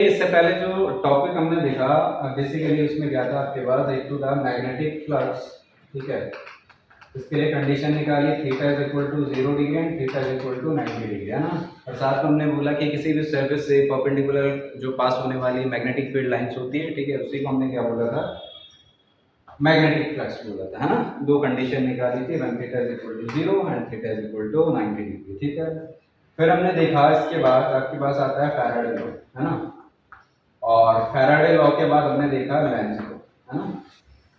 इससे पहले जो टॉपिक हमने देखा बेसिकली उसमें क्या था आपके पास, एक तो था मैग्नेटिक फ्लक्स, ठीक है। इसके लिए कंडीशन निकाली theta is equal to 0 degree and theta is equal to 90 degree, है ना। और साथ में हमने बोला कि किसी भी सरफेस से परपेंडिकुलर जो पास होने वाली मैग्नेटिक फील्ड लाइंस होती है, ठीक है, उसी को हमने क्या बोला था, मैग्नेटिक फ्लक्स बोला था, है ना। दो कंडीशन निकाली थी, one theta is equal to 0 and theta is equal to 90 degree, ठीक है। फिर हमने देखा इसके बाद आपके पास आता है फैराडे लॉ, है ना। और फैराडे लॉ के बाद हमने देखा लेंज को, है ना।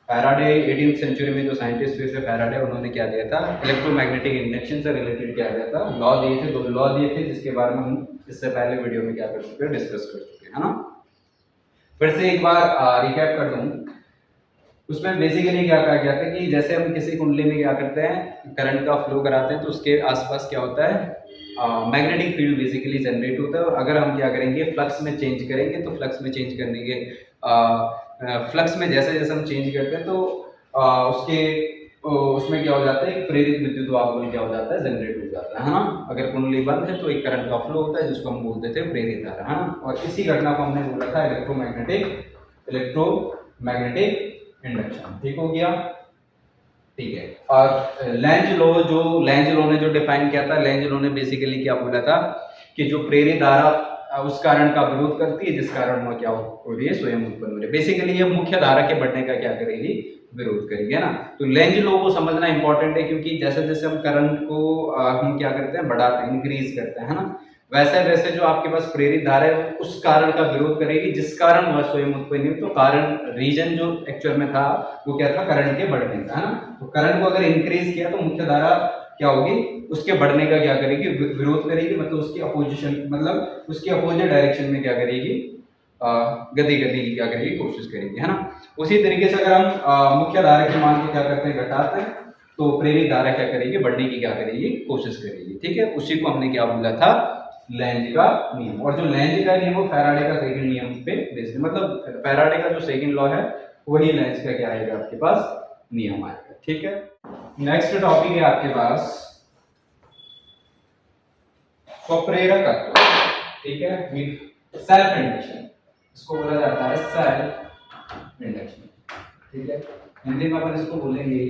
फैराडे 18th सेंचुरी में जो साइंटिस्ट हुए थे फैराडे, उन्होंने क्या दिया था, इलेक्ट्रोमैग्नेटिक इंडक्शन से रिलेटेड क्या दिया था, लॉ दिए थे, दो लॉ दिए थे, जिसके बारे में हम इससे पहले वीडियो में क्या कर चुके हैं, डिस्कस कर चुके हैं, है ना। फिर से एक बार रिकैप कर दूं। उसमें बेसिकली क्या कहा गया था कि जैसे हम किसी कुंडली में क्या करते हैं, करंट का फ्लो कराते हैं, तो उसके आसपास क्या होता है, मैग्नेटिक फील्ड बेसिकली जनरेट होता है। और अगर हम क्या करेंगे, फ्लक्स में चेंज करेंगे, तो फ्लक्स में चेंज करने के फ्लक्स में जैसे जैसे हम चेंज करते हैं, तो उसमें क्या हो जाता है, एक प्रेरित विद्युत वाहक क्या हो जाता है, जनरेट हो जाता है ना। अगर कुंडली बंद है तो एक करंट का फ्लो होता है जिसको हम बोलते थे प्रेरित धारा, है ना। और इसी घटना को हमने बोला था इलेक्ट्रोमैग्नेटिक इंडक्शन, ठीक हो गया, ठीक है। और लेंज लॉ ने जो डिफाइन किया था, लेंज लॉ ने बेसिकली क्या बोला था कि जो प्रेरित धारा उस कारण का विरोध करती है जिस कारण वह क्या हो रही है, स्वयं उत्पन्न हो रही है। बेसिकली ये मुख्य धारा के बढ़ने का क्या करेगी, विरोध करेगी, है ना। तो लेंज लॉ को समझना इंपॉर्टेंट है, क्योंकि जैसे जैसे हम करंट को हम क्या करते हैं, बढ़ाते हैं, इंक्रीज करते हैं, है ना। वैसे वैसे जो आपके पास प्रेरित धारा है उस कारण का विरोध करेगी जिस कारण वह स्वयं उत्पन्न हुई। तो कारण रीजन जो एक्चुअल में था वो क्या था, करंट के बढ़ने का, है ना। तो करंट को अगर इंक्रीज किया तो मुख्य धारा क्या होगी, उसके बढ़ने का क्या करेगी, विरोध करेगी, मतलब उसकी अपोजिशन, मतलब उसकी अपोजिट डायरेक्शन में क्या करेगी, गति करने की क्या करेगी, कोशिश करेगी, है ना। उसी तरीके से अगर हम मुख्य धारा के मान को क्या करते हैं, घटाते हैं, तो प्रेरित धारा क्या करेगी, बढ़ने की क्या करेगी, कोशिश करेगी, ठीक है। उसी को हमने क्या बोला था, लेंज का नियम। और जो लेंज का नियम वो फैराडे का सेकंड नियम पे बेस्ड है, मतलब फैराडे का जो सेकंड लॉ है वही लेंज का क्या आएगा, आपके पास नियम आएगा, ठीक है। नेक्स्ट टॉपिक है आपके पास स्वप्रेरकत्व, ठीक है, सेल्फ इंडक्शन, इसको बोला जाता है सेल्फ इंडक्शन, ठीक है। हिंदी में अपन इसको बोलेंगे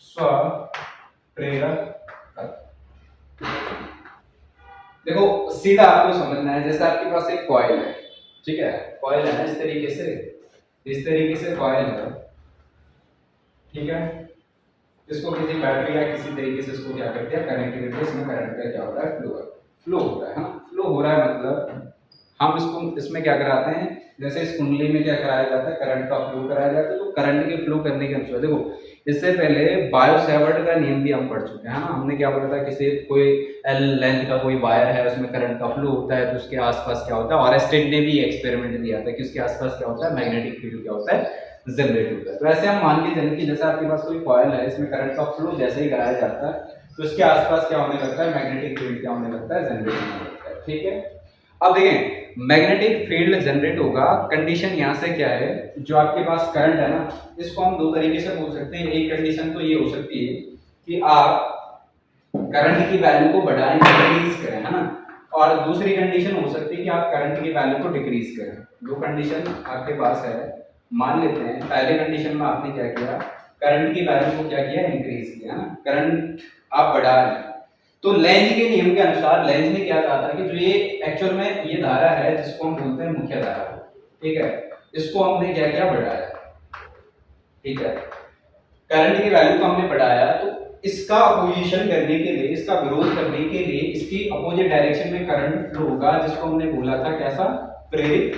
स्वप्रेरक। देखो सीधा आपको समझना है, जैसे आपके पास एक कॉइल है, ठीक है, कॉइल है ना, इस तरीके से कॉइल है, ठीक है। इसको किसी बैटरी या किसी तरीके से इसको क्या करते हैं, कनेक्टिविटी, इसमें करंट का क्या होता है, फ्लो होता है, फ्लो हो रहा है, मतलब हम इसको इसमें क्या कराते हैं, जैसे इस कुंडली में क्या कराया जाता है, करंट का फ्लो कराया जाता है। तो करंट के फ्लो करने के अनुसार देखो, इससे पहले बायो-सैवर्ट का नियम भी हम पढ़ चुके हैं ना। हमने क्या बोला था, किसी कोई एल लेंथ का कोई वायर है, उसमें करंट का फ्लो होता है, तो उसके आसपास क्या होता है, ऑरेस्टेड ने भी एक्सपेरिमेंट दिया था कि उसके आसपास क्या होता है, मैग्नेटिक फील्ड क्या होता है, जनरेट होता है। तो ऐसे हम मान के चलें कि जैसे आपके पास कोई कॉइल है, इसमें करंट का फ्लो जैसे ही कराया जाता है तो इसके आसपास क्या होने लगता है, मैग्नेटिक फील्ड क्या होने लगता है, जनरेट होने लगता है, ठीक है। अब देखें, मैग्नेटिक फील्ड जनरेट होगा, कंडीशन यहाँ से क्या है, जो आपके पास करंट है ना, इसको हम दो तरीके से बोल सकते हैं। एक कंडीशन तो ये हो सकती है कि आप करंट की वैल्यू को बढ़ाएं, इंक्रीज करें, है ना। और दूसरी कंडीशन हो सकती है कि आप करंट की वैल्यू को डिक्रीज करें। दो कंडीशन आपके पास है। मान लेते हैं पहले कंडीशन में आपने क्या किया, करंट की वैल्यू को क्या किया, इंक्रीज किया ना, करंट आप बढ़ा रहे हैं। तो लेंज के नियम के अनुसार लेंज ने क्या कहा था कि जो ये एक्चुअल में ये धारा है जिसको हम बोलते हैं मुख्य धारा, ठीक है, इसको हमने क्या किया, बढ़ाया, ठीक है। करंट की वैल्यू को हमने बढ़ाया, तो इसका अपोजिशन करने के लिए, इसका विरोध करने के लिए इसकी अपोजिट डायरेक्शन में करंट फ्लो होगा, जिसको हमने बोला था कैसा, प्रेरित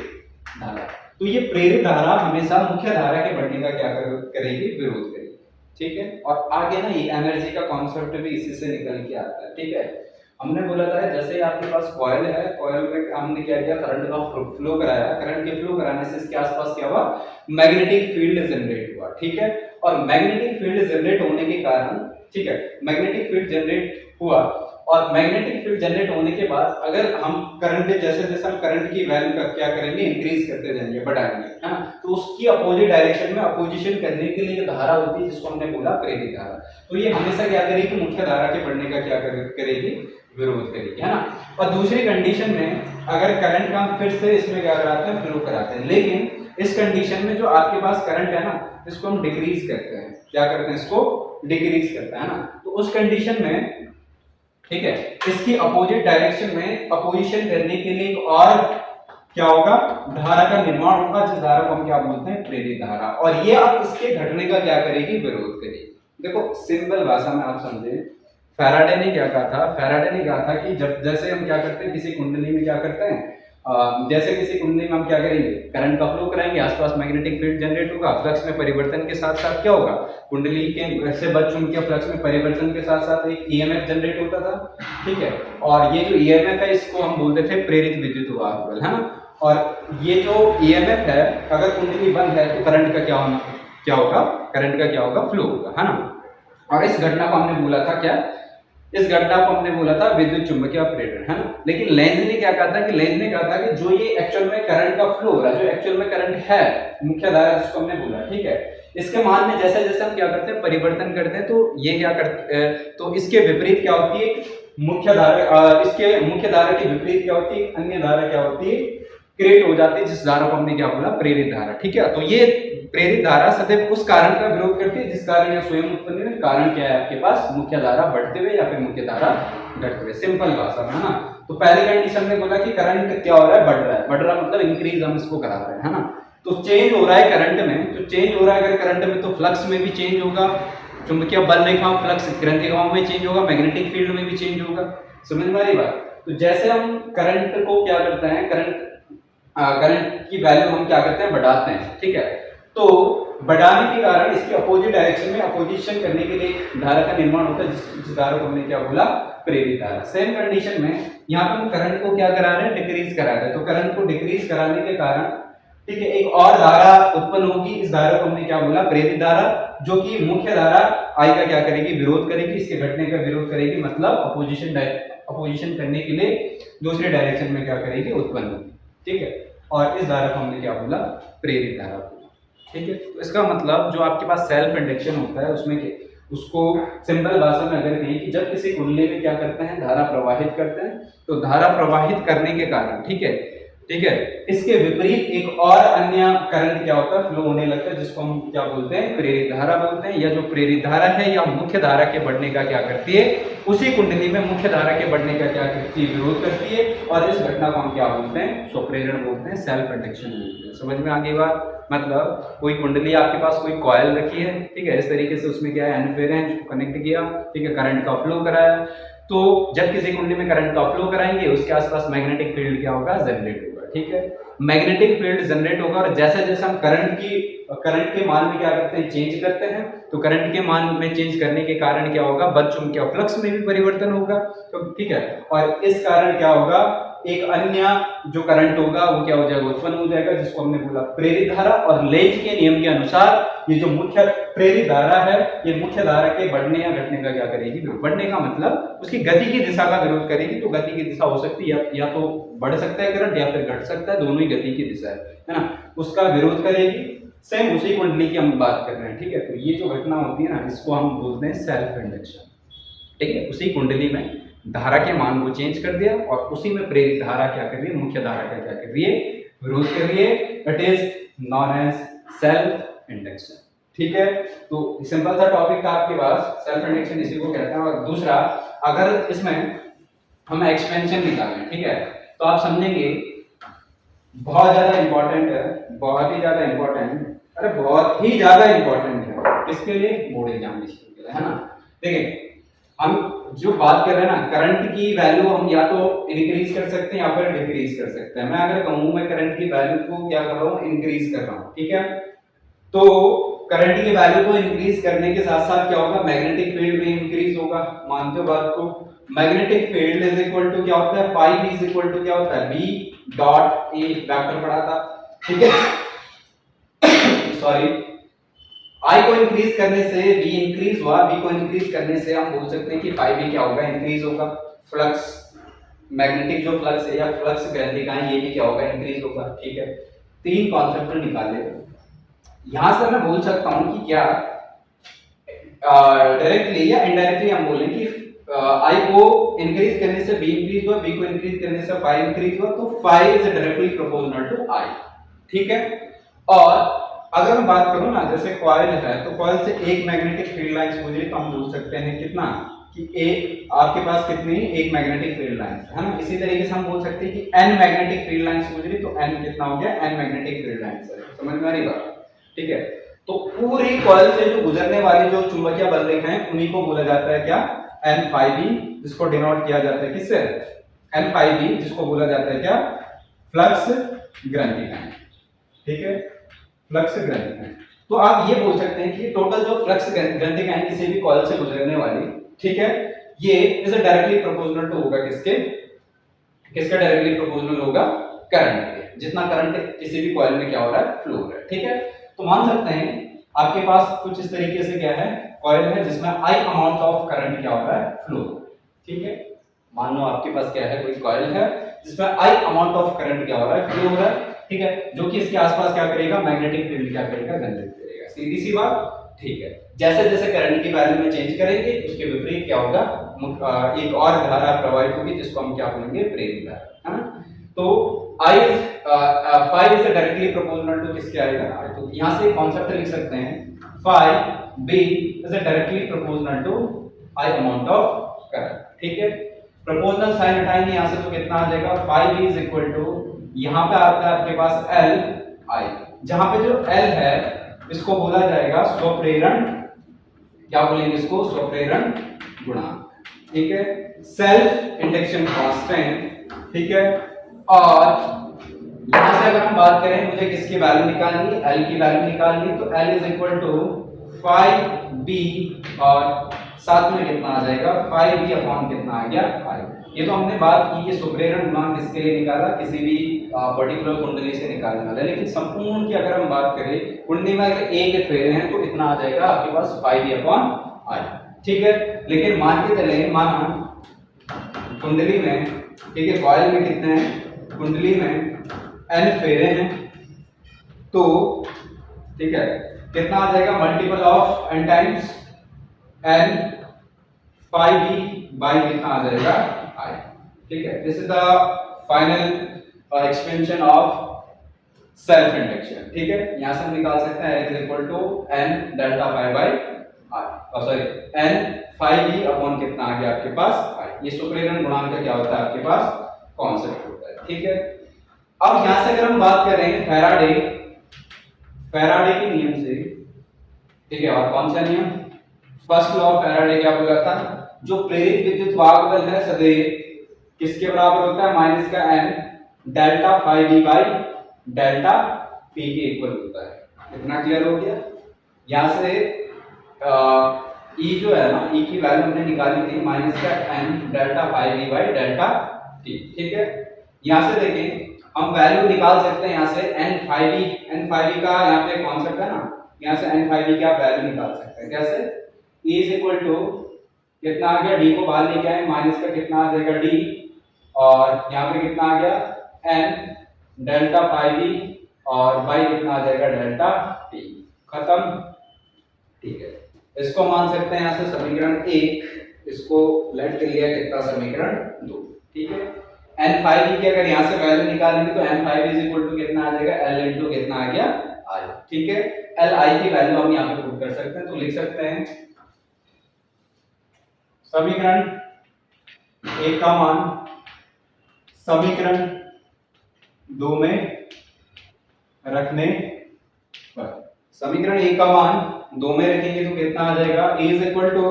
धारा। तो ये प्रेरित धारा हमेशा मुख्य धारा के बढ़ने का क्या करेगी, विरोध करेगी, ठीक है। और आगे ना ये एनर्जी का कॉन्सेप्ट भी इसी से निकल के आता है, ठीक है। हमने बोला था जैसे आपके पास कॉइल है, कॉइल में हमने क्या किया, करंट का फ्लो कराया, करंट के फ्लो कराने से इसके आसपास क्या हुआ, मैग्नेटिक फील्ड जनरेट हुआ, ठीक है। और मैग्नेटिक फील्ड जनरेट होने के कारण, ठीक है, मैग्नेटिक फील्ड जनरेट हुआ, और मैग्नेटिक फील्ड जनरेट होने के बाद अगर हम करंट, जैसे जैसे हम करंट की वैल्यू का क्या करेंगे, इंक्रीज करते जाएंगे, बढ़ाएंगे, है ना, तो उसकी अपोजिट डायरेक्शन में अपोजिशन करने के लिए धारा होती है जिसको हमने बोला प्रेरित धारा। तो ये हमेशा क्या करेगी, मुख्य धारा के बढ़ने का क्या करेगी, विरोध करेगी, है ना। और दूसरी कंडीशन में अगर करंट का हम फिर से इसमें क्या कराते हैं, फ्लो कराते हैं, लेकिन इस कंडीशन में जो आपके पास करंट है ना, इसको हम डिक्रीज करते हैं। क्या करते हैं, इसको डिक्रीज करते हैं ना। तो उस कंडीशन में ठीक है, इसकी अपोजिट डायरेक्शन में अपोजिशन करने के लिए एक और क्या होगा, धारा का निर्माण होगा, जिस धारा को हम क्या बोलते हैं, प्रेरित धारा। और ये अब इसके घटने का क्या करेगी, विरोध करेगी। देखो सिंपल भाषा में आप समझे, फैराडे ने क्या कहा था, फैराडे ने कहा था कि जब जैसे हम क्या करते हैं किसी कुंडली में क्या करते हैं, जैसे किसी कुंडली में हम क्या करेंगे, करंट का फ्लो कराएंगे, आसपास मैग्नेटिक फील्ड जनरेट होगा, फ्लक्स में परिवर्तन के साथ साथ क्या होगा, कुंडली के से बदचुंबकीय फ्लक्स में परिवर्तन के साथ साथ एक ईएमएफ जनरेट होता था। ठीक है, और ये जो ईएमएफ है इसको हम बोलते थे प्रेरित विद्युत वाहक बल, है ना। और ये जो ईएमएफ है, अगर कुंडली बंद है तो करंट का क्या होगा, करंट का क्या होगा, फ्लो होगा, है ना। और इस घटना को हमने बोला था क्या, इस घटना को हमने बोला था विद्युत चुंबकीय प्रेरण, है ना। लेकिन लेंज ने क्या कहा था कि लेंज ने कहा था कि जो ये एक्चुअल में करंट का फ्लो हो रहा है, जो एक्चुअल में करंट है, मुख्य धारा जिसको हमने बोला, ठीक है, इसके मान में जैसे जैसे हम क्या करते हैं, परिवर्तन करते हैं, तो ये क्या करते हैं, तो इसके विपरीत क्या होती है, मुख्य धारा, इसके मुख्य धारा के विपरीत क्या होती है, अन्य धारा क्या होती है, क्रिएट हो जाती है, जिस धारा को हमने क्या बोला, प्रेरित धारा। ठीक है, तो ये प्रेरित धारा सदैव उस कारण का विरोध करती है जिस कारण या स्वयं उत्पन्न है। कारण क्या है आपके पास, मुख्य धारा बढ़ते हुए या फिर मुख्य धारा घटते हुए, सिंपल भाषा में, है ना। तो पहली कंडीशन में बोला कि करंट क्या हो रहा है, बढ़ रहा है, बढ़ रहा मतलब इंक्रीज हम इसको करा रहे हैं, है ना। तो चेंज हो रहा है करंट में, तो चेंज हो रहा है अगर करंट में, तो फ्लक्स में भी चेंज होगा, चुंबकीय बल रेखाओं, फ्लक्स ग्रंथिकाओं में चेंज होगा, मैग्नेटिक फील्ड में भी चेंज होगा। समझ में आ रही बात। तो जैसे हम करंट को क्या करते हैं, करंट की वैल्यू हम क्या करते हैं, बढ़ाते हैं। ठीक है, तो बढ़ाने के कारण इसके अपोजिट डायरेक्शन में अपोजिशन करने के लिए धारा का निर्माण होता है, जिस धारा को हमने क्या बोला, प्रेरित धारा। सेम कंडीशन में यहाँ पर हम करंट को क्या करा रहे हैं, डिक्रीज करा रहे हैं। तो करंट को डिक्रीज कराने के कारण, ठीक है, एक और धारा उत्पन्न होगी, इस धारा को हमने क्या बोला, प्रेरित धारा, जो कि मुख्य धारा आई का क्या करेगी, विरोध करेगी, इसके घटने का विरोध करेगी, मतलब अपोजिशन करने के लिए दूसरे डायरेक्शन में क्या करेगी, उत्पन्न होगी। ठीक है, और इस धारा को हमने क्या बोला, प्रेरित धारा बोला। ठीक है, तो इसका मतलब जो आपके पास सेल्फ इंडक्शन होता है उसमें उसको सिंपल भाषा में अगर कहें कि जब किसी कुंडली में क्या करते हैं, धारा प्रवाहित करते हैं, तो धारा प्रवाहित करने के कारण, ठीक है, इसके विपरीत एक और अन्य करंट क्या होता है, फ्लो होने लगता है, जिसको हम क्या बोलते हैं, प्रेरित धारा बोलते हैं। या जो प्रेरित धारा है या मुख्य धारा के बढ़ने का क्या करती है, उसी कुंडली में मुख्य धारा के बढ़ने का क्या करती है, विरोध करती है। और इस घटना को हम क्या बोलते हैं, स्वप्रेरण बोलते हैं, सेल्फ इंडक्शन बोलते हैं। समझ में आ गई बात। मतलब कोई कुंडली आपके पास कोई कॉइल रखी है, ठीक है, इस तरीके से उसमें क्या है, एनफेयर है, कनेक्ट किया, ठीक है, करंट का फ्लो कराया। तो जब किसी कुंडली में करंट का फ्लो कराएंगे, उसके आसपास मैग्नेटिक फील्ड क्या होगा, जनरेट होगा। ठीक है, मैग्नेटिक फील्ड जनरेट होगा, और जैसे जैसे हम करंट के मान में क्या करते हैं, चेंज करते हैं, तो करंट के मान में चेंज करने के कारण क्या होगा, बदचुंबकीय फ्लक्स में भी परिवर्तन होगा। तो ठीक है, और इस कारण क्या होगा, एक अन्य जो करंट होगा वो क्या हो जाएगा, उत्पन्न हो जाएगा, जिसको हमने बोला प्रेरित धारा। और लेंज के नियम के अनुसार ये जो मुख्य प्रेरित धारा है, ये मुख्य धारा के बढ़ने या घटने का क्या करेगी, बढ़ने का मतलब उसकी गति की दिशा का विरोध करेगी। तो गति की दिशा हो सकती है या तो बढ़ सकता है करंट, या फिर घट सकता है, दोनों ही गति की दिशा है ना, उसका विरोध करेगी। सेम उसी कुंडली की हम बात कर रहे हैं। ठीक है, तो ये जो घटना होती है ना, इसको हम बोलते हैं सेल्फ इंडक्शन। ठीक है, उसी कुंडली में धारा के मान को चेंज कर दिया, और उसी में प्रेरित धारा क्या कर रही है, मुख्य धारा का क्या कर रही है, विरोध कर रही है। It is known as self induction. ठीक है, तो सिंपल सा टॉपिक था आपके पास, सेल्फ इंडक्शन इसी को कहते हैं। और दूसरा, अगर इसमें हम एक्सपेंशन निकालें, ठीक है, तो आप समझेंगे बहुत ज्यादा इंपॉर्टेंट है, बहुत ही ज्यादा इंपॉर्टेंट, अरे बहुत ही ज्यादा इंपॉर्टेंट है किसके लिए, बोर्ड एग्जामिनेशन के लिए, है ना। देखिए, हम जो बात कर रहे हैं ना, करंट की वैल्यू हम या तो इंक्रीज कर सकते हैं या फिर डिक्रीज कर सकते हैं। मैं अगर कहूं मैं करंट की वैल्यू को क्या कर रहा हूं, इंक्रीज कर रहा हूं, ठीक है, तो करंट की वैल्यू को इंक्रीज करने के साथ साथ क्या होगा, मैग्नेटिक फील्ड भी इंक्रीज होगा। मानते हो बात को, magnetic field is equal to क्या होता है, phi B is equal to क्या होता है, बी डॉट ए, वेक्टर पढ़ा था, ठीक है, सॉरी, आई को इंक्रीज करने से बी इंक्रीज हुआ, बी को इंक्रीज करने से हम बोल सकते हैं कि फाई बी क्या होगा, इंक्रीज होगा। फ्लक्स, मैग्नेटिक जो फ्लक्स है या फ्लक्स ग्रंथिकाएं, ये भी क्या होगा, इंक्रीज होगा। ठीक है, तीन कॉन्सेप्ट निकाले। यहां से मैं बोल सकता हूं कि क्या डायरेक्टली या इनडायरेक्टली हम बोलें कि आई को इंक्रीज करने से बी इंक्रीज हुआ, बी को इंक्रीज करने से फाई इंक्रीज हुआ, तो phi is directly proportional to I. ठीक है। और अगर मैं बात करूं ना, जैसे कॉइल है तो कॉइल से एक मैग्नेटिक फील्ड लाइंस गुजरी तो हम बोल सकते हैं कितना कि एक आपके पास कितनी एक मैग्नेटिक फील्ड लाइंस है ना। इसी तरीके से हम बोल सकते हैं कि n मैग्नेटिक फील्ड लाइंस गुजरी तो n कितना हो गया, n मैग्नेटिक फील्ड लाइंस है। समझ में आ रही बात? ठीक है। तो पूरी कॉइल से जो गुजरने वाली जो चुंबकीय बल रेखाएं हैं उन्हीं को बोला जाता है क्या, n phi b, जिसको डिनोट किया जाता है किससे, n phi b, जिसको बोला जाता है क्या, फ्लक्स ग्रंथिकाएं। ठीक है, फ्लक्स ग्रंथिकाएं। तो आप ये बोल सकते हैं कि टोटल जो फ्लक्स ग्रंथिकाएं किसी भी कॉइल से गुजरने वाली, ठीक है, ये इज डायरेक्टली प्रोपोर्शनल टू होगा किसके, किसका डायरेक्टली प्रोपोर्शनल होगा, करंट के। जितना करंट किसी भी कॉइल में क्या हो रहा है, फ्लो हो रहा है। ठीक है। तो मान सकते हैं आपके पास कुछ इस तरीके से क्या है, कॉइल है जिसमें I अमाउंट ऑफ करंट क्या हो रहा है, फ्लो। ठीक है। मान लो आपके पास क्या है, कोई कॉइल है जिसमें I अमाउंट ऑफ करंट क्या हो रहा है, फ्लो हो रहा है। ठीक है। जो कि इसके आसपास क्या करेगा, मैग्नेटिक फील्ड क्या करेगा, जनरेट करेगा। सीधी सी बात। ठीक है। जैसे जैसे करंट की वैल्यू में चेंज करेंगे उसके विपरीत क्या होगा, एक और धारा प्रवाहित होगी जिसको हम क्या बोलेंगे, प्रेरित धारा, है ना। तो I phi is directly proportional to किसके आएगा, तो यहाँ से कॉन्सेप्ट लिख सकते हैं, phi b is directly proportional to I amount of current। ठीक है। प्रोपोर्शनल साइन हटाएंगे यहाँ से तो कितना आ जाएगा, phi b is equal to, यहाँ पे आता है आपके पास L I, जहाँ पे जो L है इसको बोला जाएगा स्वप्रेरण, क्या बोलेंगे इसको, स्वप्रेरण गुणांक। ठीक है। Self induction constant. ठीक है। और यहां से अगर हम बात करें, मुझे किसकी वैल्यू निकालनी है, L की वैल्यू निकालनी है, तो L is equal to phi b, और साथ में कितना आ जाएगा, phi b अपॉन कितना आ गया, I। ये तो हमने बात की कि स्वप्रेरण गुणांक किसके लिए निकाला, किसी भी पर्टिकुलर कुंडली से निकालने वाला। लेकिन संपूर्ण की अगर हम बात करें, कुंडली में अगर एक के फेरे हैं तो इतना आ जाएगा आपके पास phi b अपॉन I। ठीक है। लेकिन मान के चले, माना कुंडली में, ठीक है, कॉइल में कितने हैं, कुंडली में n फेरे हैं, तो ठीक है कितना आ जाएगा, multiple of n times n phi b by कितना आ जाएगा, I। ठीक है। This is the final expansion of self induction. ठीक है। यहां से हम निकाल सकते हैं L is equal to n delta phi by I, sorry n phi b upon कितना आ गया आपके पास, I। ये स्वप्रेरण गुणांक का क्या होता है आपके पास, कॉन्सेप्ट होता है। ठीक है। अब यहां से अगर हम बात करें फैराडे, फैराडे के नियम से, ठीक है, और कौन सा नियम, फर्स्ट लॉ ऑफ फैराडे क्या बोला था, जो प्रेरित विद्युत वाहक बल है सदैव किसके बराबर होता है, माइनस का n delta phi b by delta p के इक्वल होता है। इतना क्लियर हो गया। यहां से E जो है ना, E की वैल्यू हमने निकाली थी माइनस का n delta phi b by delta t। ठीक है। यहां से देखें हम वैल्यू निकाल सकते हैं, यहाँ से n phi b का यहाँ पे कॉन्सेप्ट है ना, यहाँ से n phi b का वैल्यू निकाल सकते हैं। कैसे, E इज इक्वल टू कितना आ गया, d को बाहर लेके आए, माइनस का कितना आ जाएगा d, और यहाँ पे कितना आ गया n डेल्टा phi b, और बाई कितना आ जाएगा डेल्टा t। खत्म। ठीक है। इसको मान सकते हैं यहाँ से समीकरण 1, इसको लेट कर लिया कितना, समीकरण 2। ठीक है। n phi b की अगर यहाँ से वैल्यू निकालेंगे तो n phi b is equal to कितना आ जाएगा, L इनटू कितना आ गया, I। ठीक है। L I की वैल्यू हम यहाँ पे पुट कर सकते हैं, तो लिख सकते हैं समीकरण 1 का मान समीकरण 2 में रखने पर, समीकरण 1 का मान 2 में रखेंगे तो कितना आ जाएगा, A is equal to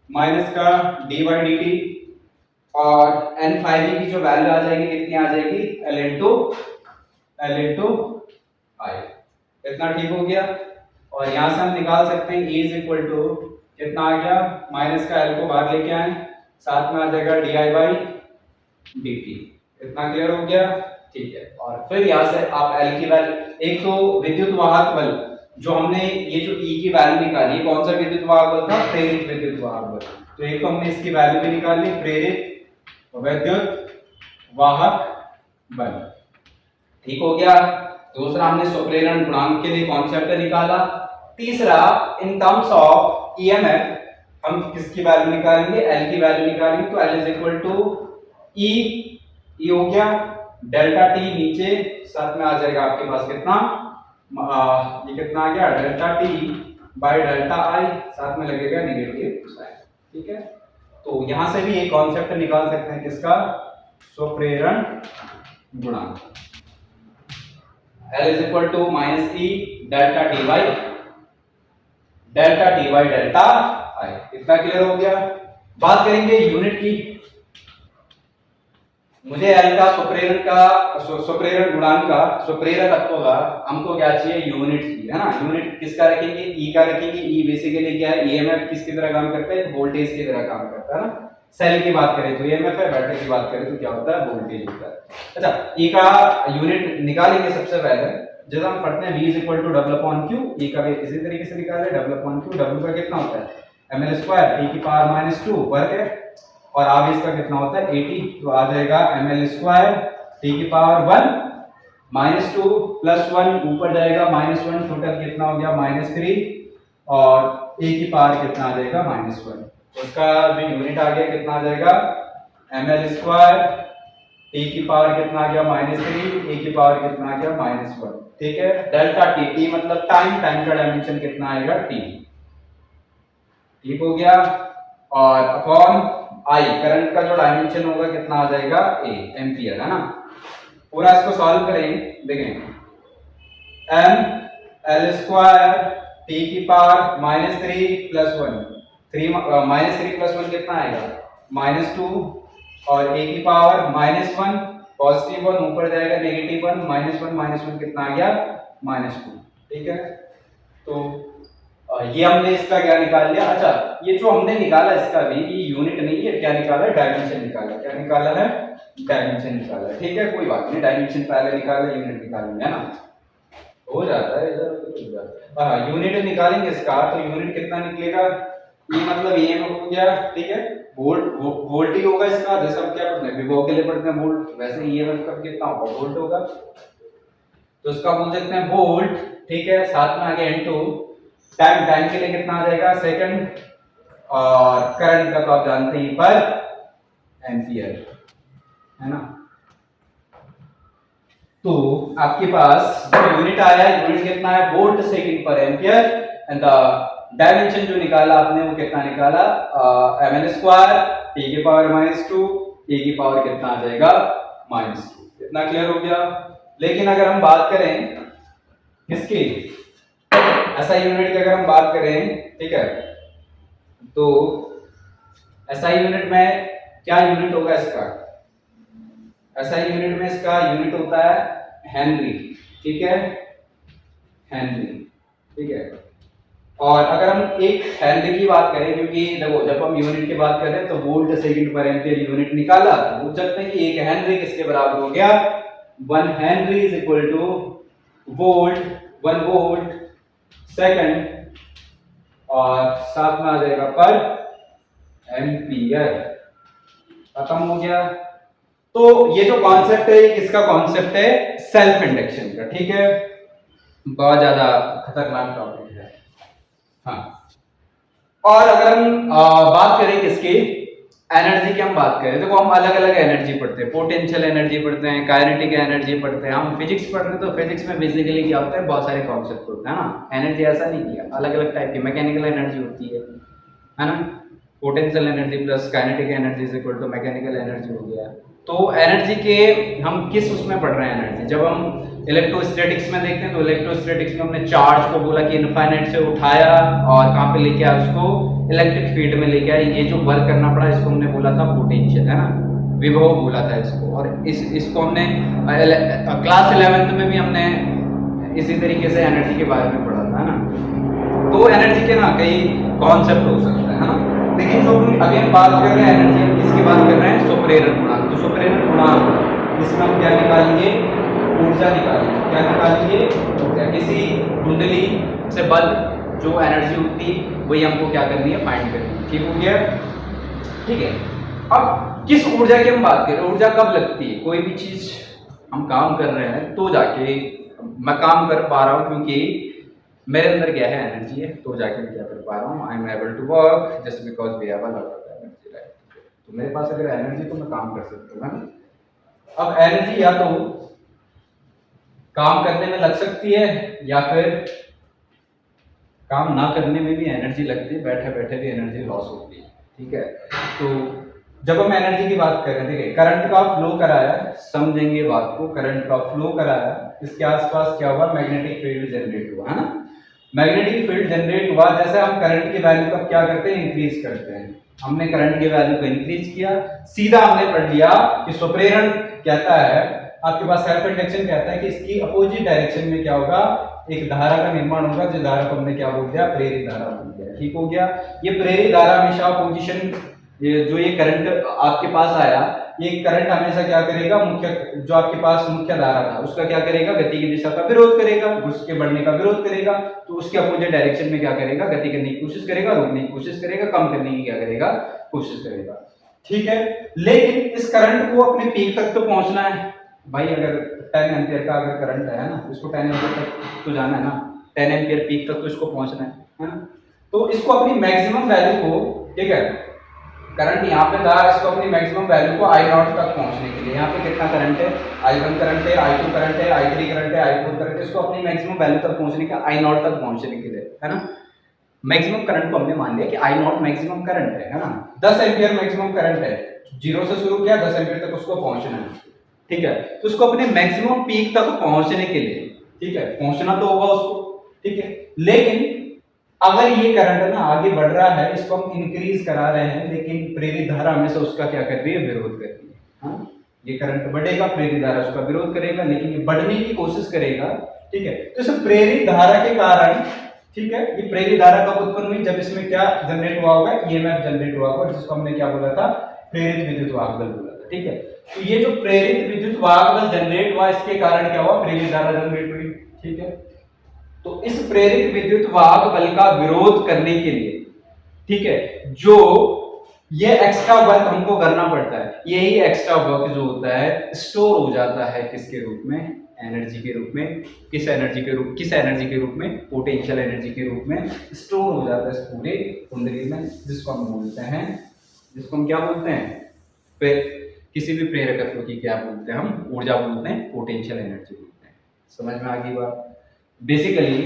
minus का d बाई डी टी, और n phi b की जो वैल्यू आ जाएगी कितनी आ जाएगी, L इनटू I। इतना ठीक हो गया। और यहां से हम निकाल सकते हैं E इज इक्वल टू कितना आ गया, माइनस का L को बाहर लेके आए, साथ में आ जाएगा di बाई dt। इतना क्लियर हो गया। ठीक है। और फिर यहां से आप L की वैल्यू, एक तो विद्युत वाहक बल जो हमने ये जो E की वैल्यू निकाली, कौन सा विद्युत वाहक बल था, प्रेरित विद्युत वाहक बल, तो एक तो हमने इसकी वैल्यू भी निकाली, प्रेरित विद्युत वाहक बल। ठीक हो गया। दूसरा हमने स्वप्रेरण गुणांक के लिए कॉन्सेप्ट निकाला। तीसरा इन टर्म्स ऑफ ईएमएफ हम किसकी वैल्यू निकालेंगे, एल की वैल्यू निकालेंगे। तो एल इज इक्वल टू ई, ई हो गया डेल्टा टी नीचे, साथ में आ जाएगा आपके पास कितना, ये कितना आ गया डेल्टा टी बाय डेल्टा आई, साथ में लगेगा नेगेटिव साइन। ठीक है, तो यहां से भी एक कॉन्सेप्ट निकाल सकते हैं किसका, स्वप्रेरण गुणांक। L is equal to minus E delta T by delta I. इतना क्लियर हो गया। बात करेंगे यूनिट की। मुझे L का स्वप्रेरण गुणांक का, स्वप्रेरकत्व का हमको क्या चाहिए, यूनिट चाहिए, है ना। यूनिट किसका रखेंगे, ई का रखेंगे। ई बेसिकली क्या है, ईएमएफ किसकी तरह काम करता है, वोल्टेज की तरह काम करता है ना। सेल की बात करें तो ईएमएफ है, बैटरी की बात करें तो क्या होता है, वोल्टेज होता है। अच्छा, ई का यूनिट निकालेंगे सबसे पहले। जैसे हम पढ़ते हैं v is equal to W upon Q, E का भी इसी तरीके से निकाले, डब्ल्यू अपॉन क्यू। डब्ल्यू का कितना होता है, ml स्क्वायर टी की पावर माइनस 2 वर्ग है, और आगे इसका कितना होता है 80, तो आ जाएगा ml स्क्वायर टी की पावर 1 माइनस 2 प्लस 1, ऊपर जाएगा माइनस 1, टोटल कितना हो गया -3, और a की पावर कितना आ जाएगा -1। उसका जो यूनिट आ गया कितना आ जाएगा, ml स्क्वायर टी की पावर कितना आ गया -3, a की पावर कितना आ गया -1। ठीक है, डेल्टा टी, टी मतलब टाइम, टाइम का डायमेंशन कितना आएगा t। ठीक हो गया, और अपॉन आई, करंट का जो डायमेंशन होगा कितना आ जाएगा a, एम्पियर, है ना। पूरा इसको सॉल्व करें, देखें m l स्क्वायर टी की पावर -3 प्लस 1, -3 प्लस 1 कितना आएगा -2, और a की पावर -1, पॉजिटिव 1 ऊपर जाएगा -1, -1 कितना आ गया -2। ठीक है, तो ये हमने इसका क्या निकाल लिया। अच्छा, ये जो हमने निकाला इसका भी, ये यूनिट नहीं है, क्या निकाला है, डायमेंशन निकाला। क्या निकाला है, डायमेंशन निकाला है। ठीक है, कोई बात नहीं, डायमेंशन पहले निकाला, यूनिट निकालेंगे, है ना, हो जाता है इधर उधर हो जाता है। हाँ, यूनिट निकालेंगे इसका, तो यूनिट कितना निकलेगा, ये मतलब ये हो गया। ठीक है, वोल्ट ही होगा इसका, जैसे हम क्या पढ़ते हैं, विभव के लिए पढ़ते हैं वोल्ट, वैसे ईएमएफ का कितना होगा, वोल्ट होगा, तो इसका बोल सकते हैं वोल्ट। ठीक है, साथ में आगे इनटू टाइम, टाइम के लिए कितना आ जाएगा सेकंड, और करंट का तो आप जानते ही पर एम्पियर, है ना। तो आपके पास जो यूनिट आया, यूनिट कितना है, वोल्ट सेकंड पर एम्पियर, एंड द डायमेंशन जो निकाला आपने वो कितना निकाला, ml स्क्वायर टी की पावर -2, a की पावर कितना आ जाएगा -2। इतना क्लियर हो गया। लेकिन अगर हम बात करें किसकी, SI यूनिट की अगर हम बात करें, ठीक है, तो SI यूनिट में क्या यूनिट होगा इसका, SI यूनिट में इसका यूनिट होता है हेनरी। ठीक है, हेनरी। ठीक है, और अगर हम एक हेनरी की बात करें, क्योंकि देखो जब हम यूनिट की बात कर रहे हैं तो वोल्ट सेकंड पर एम्पियर यूनिट निकाला, तो पूछ सकते हैं कि एक हेनरी किसके बराबर हो गया, 1 Henry is equal two volt, 1 volt second, और साथ में आ जाएगा पर एम्पियर। खत्म हो गया। तो ये जो कॉन्सेप्ट है, ये किसका कॉन्सेप्ट है, सेल्फ इंडक्शन का। ठीक है, बहुत ज्यादा खतरनाक टॉपिक है। हाँ, और अगर हम बात करें किसकी, एनर्जी की हम बात करें, देखो हम अलग अलग एनर्जी पढ़ते हैं, पोटेंशियल एनर्जी पढ़ते हैं, काइनेटिक एनर्जी पढ़ते हैं। हम फिजिक्स पढ़ रहे हैं तो फिजिक्स में बेसिकली क्या होता है, बहुत सारे कॉन्सेप्ट होते हैं ना। एनर्जी ऐसा नहीं किया, अलग अलग टाइप की मैकेनिकल एनर्जी होती है ना। Potential energy plus kinetic energy is equal to mechanical energy हो गया। तो एनर्जी के हम किस उसमें पढ़ रहे हैं एनर्जी, जब हम इलेक्ट्रोस्टैटिक्स में देखते हैं तो इलेक्ट्रोस्टैटिक्स में हमने चार्ज को बोला कि इनफाइनाइट से उठाया और कहां पे लेके आया, उसको इलेक्ट्रिक फील्ड में लेके आया। ये जो वर्क करना पड़ा इसको हमने बोला था पोटेंशियल, है ना, विभव बोला था इसको। और इसको हमने क्लास 11th में भी हमने इसी तरीके से एनर्जी के बारे में पढ़ा था, है ना। तो एनर्जी के ना कई कॉन्सेप्ट हो सकते हैं, है ना। लेकिन जो अभी हम बात कर रहे हैं एनर्जी, हम किसकी बात कर रहे हैं, स्वप्रेरण गुणांक। तो स्वप्रेरण गुणांक इसमें हम क्या निकालेंगे, ऊर्जा निकालेंगे। क्या निकालेंगे, ऊर्जा। किसी कुंडली से बल जो एनर्जी होती है वही हमको क्या करनी है, फाइंड करनी है। ठीक हो गया। ठीक है, अब किस ऊर्जा की हम बात कर रहे हैं, ऊर्जा कब लगती है, कोई भी चीज हम काम कर रहे हैं तो जाके मैं काम कर पा रहा हूं, क्योंकि मेरे अंदर क्या है, एनर्जी है, तो जाके मैं क्या कर पा रहा हूँ, I am able to work just because we have a lot of energy, right. तो मेरे पास अगर एनर्जी तो मैं काम कर सकता हूँ, है ना। अब एनर्जी या तो काम करने में लग सकती है या फिर काम ना करने में भी एनर्जी लगती है, बैठे बैठे भी एनर्जी लॉस होती है, ठीक है। तो जब हम एनर्जी की बात कर रहे हैं, देखिए करंट का फ्लो कराया, समझेंगे बात को, करंट का फ्लो कराया, इसके आसपास क्या हुआ, मैग्नेटिक फील्ड जनरेट हुआ, है ना। मैग्नेटिक फील्ड जनरेट हुआ, जैसे हम करंट की वैल्यू का क्या करते हैं, इंक्रीज करते हैं। हमने करंट की वैल्यू को इंक्रीज किया, सीधा हमने पढ़ लिया कि स्वप्रेरण कहता है, आपके पास सेल्फ इंडक्शन कहता है कि इसकी अपोजिट डायरेक्शन में क्या होगा, एक धारा का निर्माण होगा, जिस धारा को हमने क्या बोल दिया, प्रेरित धारा बोल दिया, ठीक हो गया। ये प्रेरित धारा हमेशा पोजीशन, ये करंट आपके पास आया, ये करंट हमेशा क्या करेगा, मुख्य जो आपके पास मुख्य धारा था उसका क्या करेगा, गति की दिशा का विरोध करेगा, उसके बढ़ने का विरोध करेगा, तो उसके अपोजिट डायरेक्शन में क्या करेगा, गति करने की कोशिश करेगा, रोकने की कोशिश करेगा, कम करने की क्या करेगा, कोशिश करेगा, ठीक है। लेकिन इस करंट को अपने पीक तक तो पहुंचना है भाई, अगर 10 एम्पियर का अगर करंट है ना, इसको 10 एम्पियर तक तो जाना है ना, 10 एम्पियर पीक तक तो इसको पहुंचना है ना। तो इसको अपनी मैक्सिमम वैल्यू को, ठीक है, करंट यहाँ पे था, इसको अपनी मैक्सिमम वैल्यू को आई नॉट तक पहुंचने के लिए, यहाँ पे कितना करंट है, I1 करंट है, I2 करंट है, I3 करंट है, I4 करंट है, इसको अपनी मैक्सिमम वैल्यू तक पहुंचने के, आई नॉट तक पहुंचने के लिए, है ना। मैक्सिमम करंट को हमने मान लिया कि आई नॉट मैक्सिमम करंट है ना, 10 एम्पियर मैक्सिमम करंट है, जीरो से शुरू किया, 10 एम्पियर तक उसको पहुंचना है, ठीक है। तो उसको अपने मैक्सिमम पीक तक पहुंचने के लिए, ठीक है, पहुंचना तो होगा उसको, ठीक है। लेकिन अगर ये करंट ना आगे बढ़ रहा है, इसको हम इंक्रीज करा रहे हैं, लेकिन प्रेरित धारा हमेशा उसका क्या कर रही है, विरोध कर रही है, हाँ? ये करंट बढ़ेगा, प्रेरित धारा उसका विरोध करेगा, लेकिन ये बढ़ने की कोशिश करेगा, ठीक है। तो इस प्रेरित धारा के कारण, ठीक है, ये प्रेरित धारा कब उत्पन्न हुई, जब इसमें क्या जनरेट हुआ होगा, ईएमएफ जनरेट हुआ होगा, जिसको हमने क्या बोला था, प्रेरित विद्युत वाहक बल बोला था, ठीक है। तो ये जो प्रेरित विद्युत वाहक बल जनरेट हुआ, इसके कारण क्या हुआ, प्रेरित धारा जनरेट हुई, ठीक है। तो इस प्रेरित विद्युत वाहक बल का विरोध करने के लिए, ठीक है, जो ये एक्स्ट्रा वर्क हमको करना पड़ता है, यही एक्स्ट्रा वर्क जो होता है स्टोर हो जाता है किसके रूप में, एनर्जी के रूप में, किस एनर्जी के रूप में, पोटेंशियल एनर्जी के रूप में स्टोर हो जाता है इस पूरे कुंडली में, जिसको हम बोलते हैं, जिसको हम क्या बोलते हैं, किसी भी प्रेरकत्व की क्या बोलते हैं, हम ऊर्जा बोलते हैं, पोटेंशियल एनर्जी बोलते हैं। समझ में आ गई बात। बेसिकली,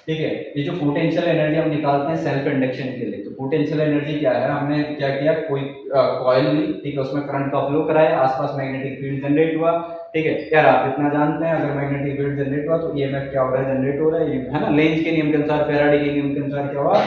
ठीक है, ये जो पोटेंशियल एनर्जी हम निकालते हैं सेल्फ इंडक्शन के लिए, तो पोटेंशियल एनर्जी क्या है, हमने क्या किया, कोई कॉइल ली, ठीक है, उसमें करंट का फ्लो कराया, आसपास मैग्नेटिक फील्ड जनरेट हुआ, ठीक है। यार आप इतना जानते हैं, अगर मैग्नेटिक फील्ड जनरेट हुआ तो ईएमएफ क्या हो रहा है, जनरेट हो रहा है, है ना। लेंज के नियम के अनुसार, फैराडे के नियम के अनुसार क्या हुआ,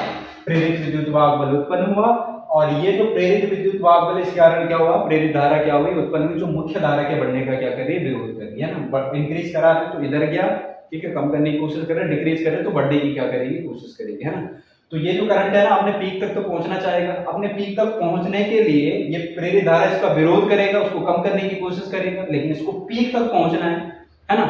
प्रेरित विद्युत वाहक बल उत्पन्न हुआ, और ये जो प्रेरित विद्युत वाहक बल, इस कारण क्या हुआ, प्रेरित धारा क्या हुई, उत्पन्न हुई, जो मुख्य धारा के बढ़ने का क्या कर रही है, विरोध कर रही है ना। इंक्रीज करा रहे तो इधर गया, ठीक है, कम करने की कोशिश कर रहे हैं, डिक्रीज कर रहे हैं तो बढ़ने की क्या करेगी, कोशिश करेगी, है ना। तो ये जो करंट है ना, अपने पीक तक तो पहुंचना चाहेगा, अपने पीक तक पहुंचने के लिए ये प्रेरित धारा इसका विरोध करेगा, उसको कम करने की कोशिश करेगा, लेकिन इसको पीक तक पहुंचना है ना।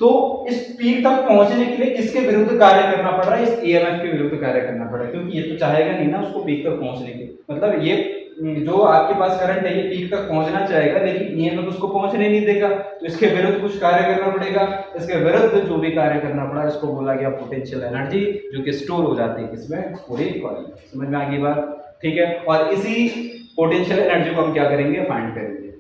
तो इस पीक तक पहुंचने के लिए किसके विरुद्ध कार्य करना पड़ रहा है, इस ईएमएफ के विरुद्ध कार्य करना पड़ रहा है, क्योंकि ये तो चाहेगा नहीं ना उसको पीक तक पहुंचने की, मतलब ये जो आपके पास करंट है ये पीक तक पहुंचना चाहेगा, लेकिन ईएमएफ उसको पहुंचने नहीं देगा, तो इसके विरुद्ध कुछ कार्य करना पड़ेगा। इसके विरुद्ध जो भी कार्य करना पड़ा, इसको बोला गया पोटेंशियल एनर्जी, जो कि स्टोर हो जाती है किसमें, पूरी कॉइल। समझ में आ गई बात, ठीक है। और इसी पोटेंशियल एनर्जी को हम क्या करेंगे, फाइंड करेंगे।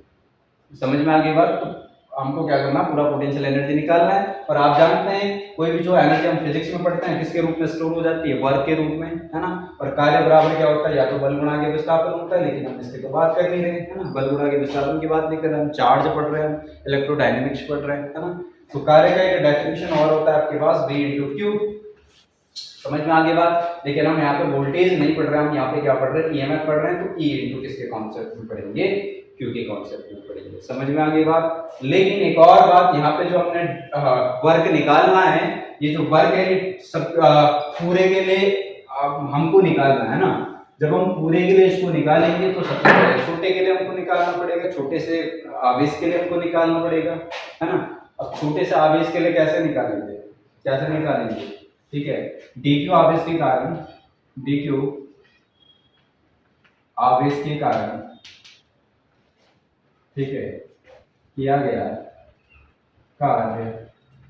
समझ में आ गई बात। तो हमको क्या करना, पूरा पोटेंशियल एनर्जी निकालना है, और आप जानते हैं कोई भी जो एनर्जी हम फिजिक्स में पढ़ते हैं किसके रूप में स्टोर हो जाती है, वर्क के रूप में, है ना। और कार्य बराबर क्या होता है, या तो बल गुणा के विस्थापन होता है, लेकिन हम इसकी तो बात कर नहीं रहे, है ना, बल गुणा के विस्थापन की बात नहीं कर रहे, हम चार्ज पढ़ रहे हैं, हम इलेक्ट्रोडायनेमिक्स पढ़ रहे हैं, है ना। तो कार्य का एक डेफिनेशन और होता है आपके पास, V × Q। समझ में आ गई बात। लेकिन हम यहाँ पे वोल्टेज नहीं पढ़ रहे हैं, हम यहाँ पे क्या पढ़ रहे हैं, ईएमएफ पढ़ रहे हैं, तो E × किसके कॉन्सेप्ट में पढ़ेंगे, Q के कॉन्सेप्ट में पढ़ेंगे। समझ में आ गई बात। लेकिन एक और बात, यहाँ पे जो हमने वर्क निकालना है, ये जो वर्क है ये सब पूरे के लिए हमको निकालना है ना। जब हम पूरे के लिए इसको निकालेंगे तो सबसे पहले छोटे के लिए हमको निकालना पड़ेगा, छोटे से आवेश के लिए हमको निकालना पड़ेगा, है ना। अब छोटे से आवेश के लिए कैसे निकालेंगे, ठीक है, dq आवेश के कारण, dq आवेश के कारण, ठीक है, किया गया कार्य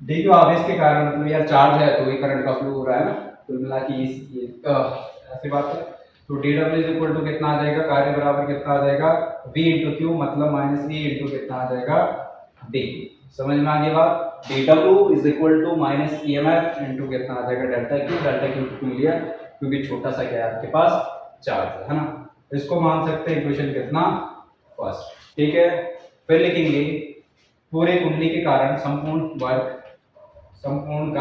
डी क्यू आवेश के कारण मतलब यार चार्ज है तो ये करंट का फ्लो हो रहा है ना, कुल मिला के ऐसी बात है। तो D W is equal to कितना आ जाएगा, कार्य बराबर कितना आ जाएगा, वी इंटू क्यू, मतलब माइनस ई इंटू कितना आ जाएगा, डी। समझ में आ गई बात। D W is equal to minus E M F into कितना आ जाएगा, डेल्टा क्यू क्यों लिया, क्योंकि छोटा सा क्या है आपके पास, चार्ज है ना। इसको मान सकते हैं इक्वेशन कितना, फर्स्ट। ठीक है, फिर लिखेंगे पूरे कुंडली के कारण संपूर्ण वर्ग, संपूर्ण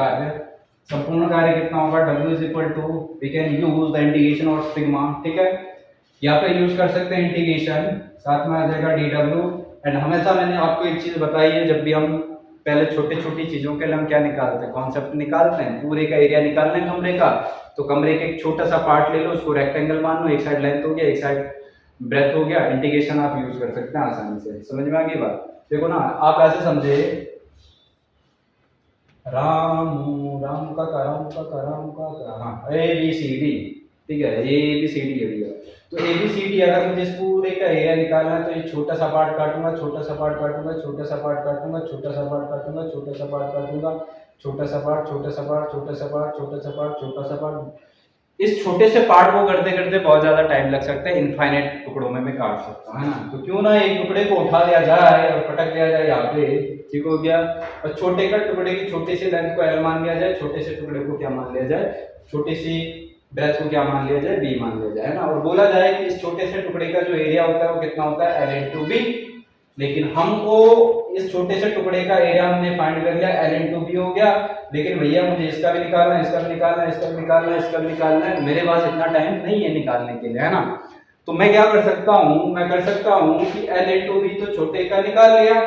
कार्य कितना होगा, W is equal to, we can use the integration of sigma. ठीक है, यहाँ पे यूज कर सकते हैं इंटीग्रेशन, साथ में आ जाएगा dw। एंड हमेशा मैंने आपको एक चीज बताई है, जब भी हम पहले छोटी छोटी चीजों के लिए हम क्या निकालते हैं, कॉन्सेप्ट निकालते हैं, पूरे का एरिया निकालना है कमरे का, तो कमरे के एक छोटा सा पार्ट ले लो, उसको रेक्टेंगल मान लो, एक साइड लेंथ हो गया, एक साइड ब्रेथ हो गया, इंटीग्रेशन आप यूज कर सकते हैं आसानी से। समझ में आ गई बात। देखो ना, आप ऐसे समझे, राम राम का हाँ ए बी सी डी, ठीक है, ए बी सी डी है भैया। तो ए बी सी डी अगर मुझे इस पूरे का एरिया निकालना है, तो ये छोटा सा पार्ट काटूंगा, छोटा सा पार्ट काटूंगा, छोटा सा पार्ट काटूंगा, छोटा सा पार्ट काटूंगा, छोटा सा पार्ट काटूंगा, छोटा सा पार्ट, छोटा सा पार्ट, छोटा सा पार्ट, छोटा सा पार्ट, छोटा सा पार्ट। इस छोटे से पार्ट को करते करते बहुत ज्यादा टाइम लग सकता है, इनफाइनाइट टुकड़ों में मैं काट सकता हूँ, है ना। तो क्यों ना एक टुकड़े को उठा लिया जाए और पटक दिया जाए यहाँ पे, ठीक हो गया। और छोटे का टुकड़े की छोटी सी लेंथ को एल मान लिया जाए, छोटे से टुकड़े को क्या मान लिया जाए, छोटी सी ब्रेथ को क्या मान लिया जाए, बी मान लिया जाए, है ना। और बोला जाए कि इस छोटे से टुकड़े का जो एरिया होता है वो कितना होता है, एल इंटू बी। लेकिन हमको इस छोटे से टुकड़े का एरिया हमने फाइंड कर लिया, एल इंटू बी हो गया। लेकिन भैया मुझे इसका भी निकालना है, इसका भी निकालना है, इसका भी निकालना है, इसका भी निकालना है, मेरे पास इतना टाइम नहीं है निकालने के लिए, है ना। तो मैं क्या कर सकता हूँ, मैं कर सकता हूँ कि एल इंटू बी तो छोटे का निकाल लिया,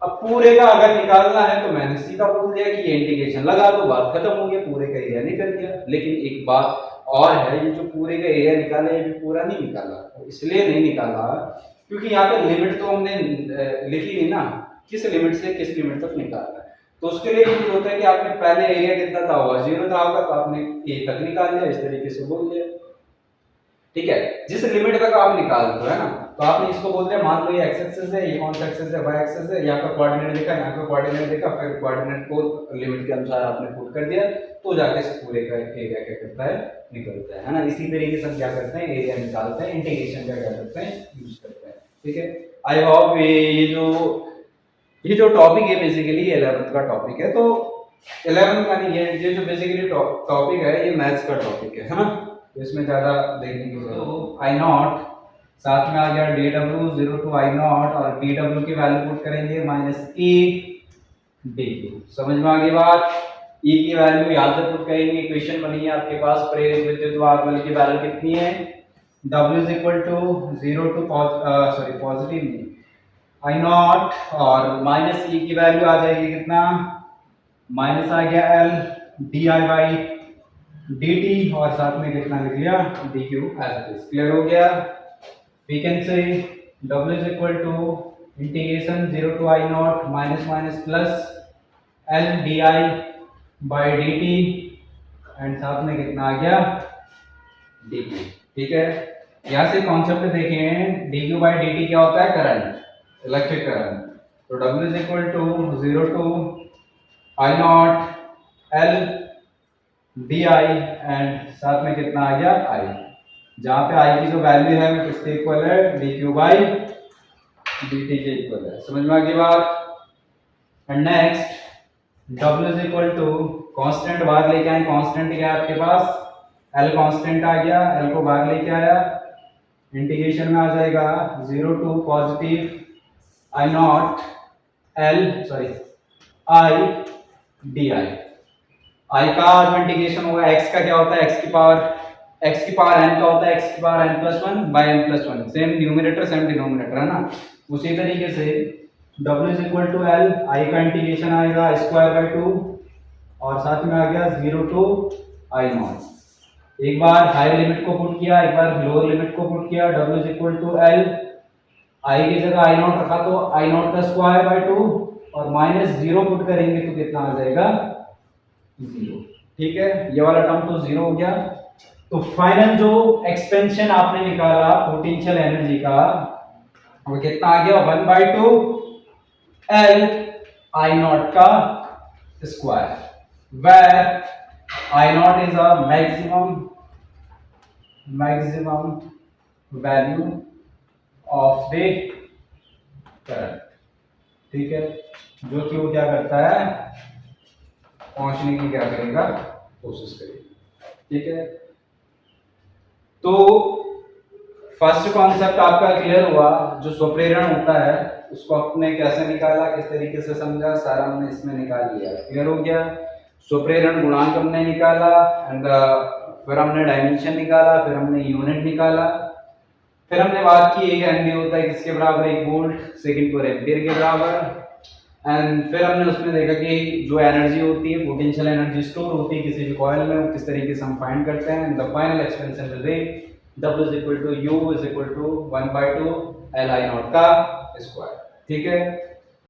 अब पूरे का अगर निकालना है तो मैंने सीधा बोल दिया कि ये इंटीग्रेशन लगा दो, बात खत्म हो गया, पूरे का एरिया निकल गया। लेकिन एक बात और है, ये जो पूरे का एरिया निकाला ये भी पूरा नहीं निकाला, इसलिए नहीं निकाला क्योंकि यहाँ पे लिमिट तो हमने लिखी नहीं ना, किस लिमिट से किस लिमिट तक निकालना है। तो उसके लिए ये होता है कि आपने पहले एरिया कितना था होगा, 0 था होगा, तो आपने ए तक निकाल लिया, इस तरीके से बोल दिया। ठीक है, जिस लिमिट तक आप निकाल दो, है ना। तो आपने इसको बोल दिया, मान लो ये एक्स एक्सिस है, ये कौन सा एक्सिस है, वाई एक्सिस है, यहाँ का कोऑर्डिनेट देखा, यहाँ का कोऑर्डिनेट देखा, फिर कोऑर्डिनेट को लिमिट के अनुसार आपने पुट कर दिया, तो जाके इस पूरे का एरिया क्या करता है, निकलता है ना। इसी तरीके से हम क्या करते हैं, एरिया निकालते हैं, इंटीग्रेशन का क्या करते हैं, यूज करते हैं। ठीक है, आई होप ये जो टॉपिक है बेसिकली 11th का टॉपिक है। तो 11th यानी ये जो बेसिकली टॉपिक है ये मैथ्स का टॉपिक है ना। तो इसमें ज्यादा देखने की जरूरत है। आई नॉट साथ में आ गया D W 0 to I naught, और डी डब्ल्यू की वैल्यू पुट करेंगे माइनस ई डी क्यू। समझ में आ गई बात। ई की वैल्यू यहाँ से पुट करेंगे, इक्वेशन बनी है आपके पास, प्रेरित विद्युत वाहक बल की वैल्यू कितनी है, W is equal to 0 to positive नहीं आई नॉट, और माइनस ई की वैल्यू आ जाएगी कितना, माइनस आ गया L D I by D T, और साथ में कितना लिख लिया, D Q as it is. Clear हो गया। We can say W is equal to integration 0 to I naught minus minus plus L D I by D T, and साथ में कितना आ गया, डी क्यू। ठीक है, यहाँ से कॉन्सेप्ट देखें, D Q by D T क्या होता है, करंट, इलेक्ट्रिक करंट। तो W is equal to 0 to I naught L D I, and साथ में कितना आ गया, आई, जहाँ पे आई की जो वैल्यू है वो किसके इक्वल है, D Q by D T के इक्वल है। समझ में आ गई बात। And next W is equal to constant बाहर लेके आए, कांस्टेंट क्या है आपके पास, L कांस्टेंट आ गया, L को बाहर लेके आया, इंटीग्रेशन में आ जाएगा 0 to positive I naught I D I. I का जो इंटीग्रेशन होगा, x का क्या होता है, x की पावर n का होता है, x की power n plus 1 by n plus 1, same numerator same denominator, है ना। उसी तरीके से W is equal to L, I का इंटीग्रेशन आएगा स्क्वायर बाई 2, और साथ में आ गया 0 टू आई नॉट। एक बार हायर लिमिट को पुट किया, एक बार लोअर लिमिट को पुट किया, W is equal to L, I की जगह आई नॉट रखा तो आई नॉट का स्क्वायर बाई 2, और माइनस 0 पुट करेंगे तो कितना आ जाएगा, 0। ठीक है, ये वाला टर्म तो 0 हो गया। तो फाइनल जो एक्सपेंशन आपने निकाला पोटेंशियल एनर्जी का, वो कितना आ गया, 1/2 एल आई नॉट का square, where I naught is a maximum value of the current. ठीक है, जो कि वो क्या करता है, पहुंचने की क्या करेगा, कोशिश करेगा. ठीक है, तो फर्स्ट कॉन्सेप्ट आपका क्लियर हुआ. जो स्वप्रेरण होता है उसको आपने कैसे निकाला, किस तरीके से समझा, सारा हमने इसमें निकाल लिया. क्लियर हो गया. स्वप्रेरण गुणांक हमने निकाला, एंड फिर हमने डायमेंशन निकाला, फिर हमने यूनिट निकाला, फिर हमने बात की एक एनडी होता है किसके बराबर, 1 वोल्ट सेकंड पर एम्पियर के बराबर. एंड फिर हमने उसमें देखा कि जो एनर्जी होती है, पोटेंशियल एनर्जी स्टोर होती है किसी भी कॉइल में, वो किस तरीके से हम फाइंड करते हैं. The final expansion will be W = U = 1/2 Li0 का स्क्वायर. ठीक है.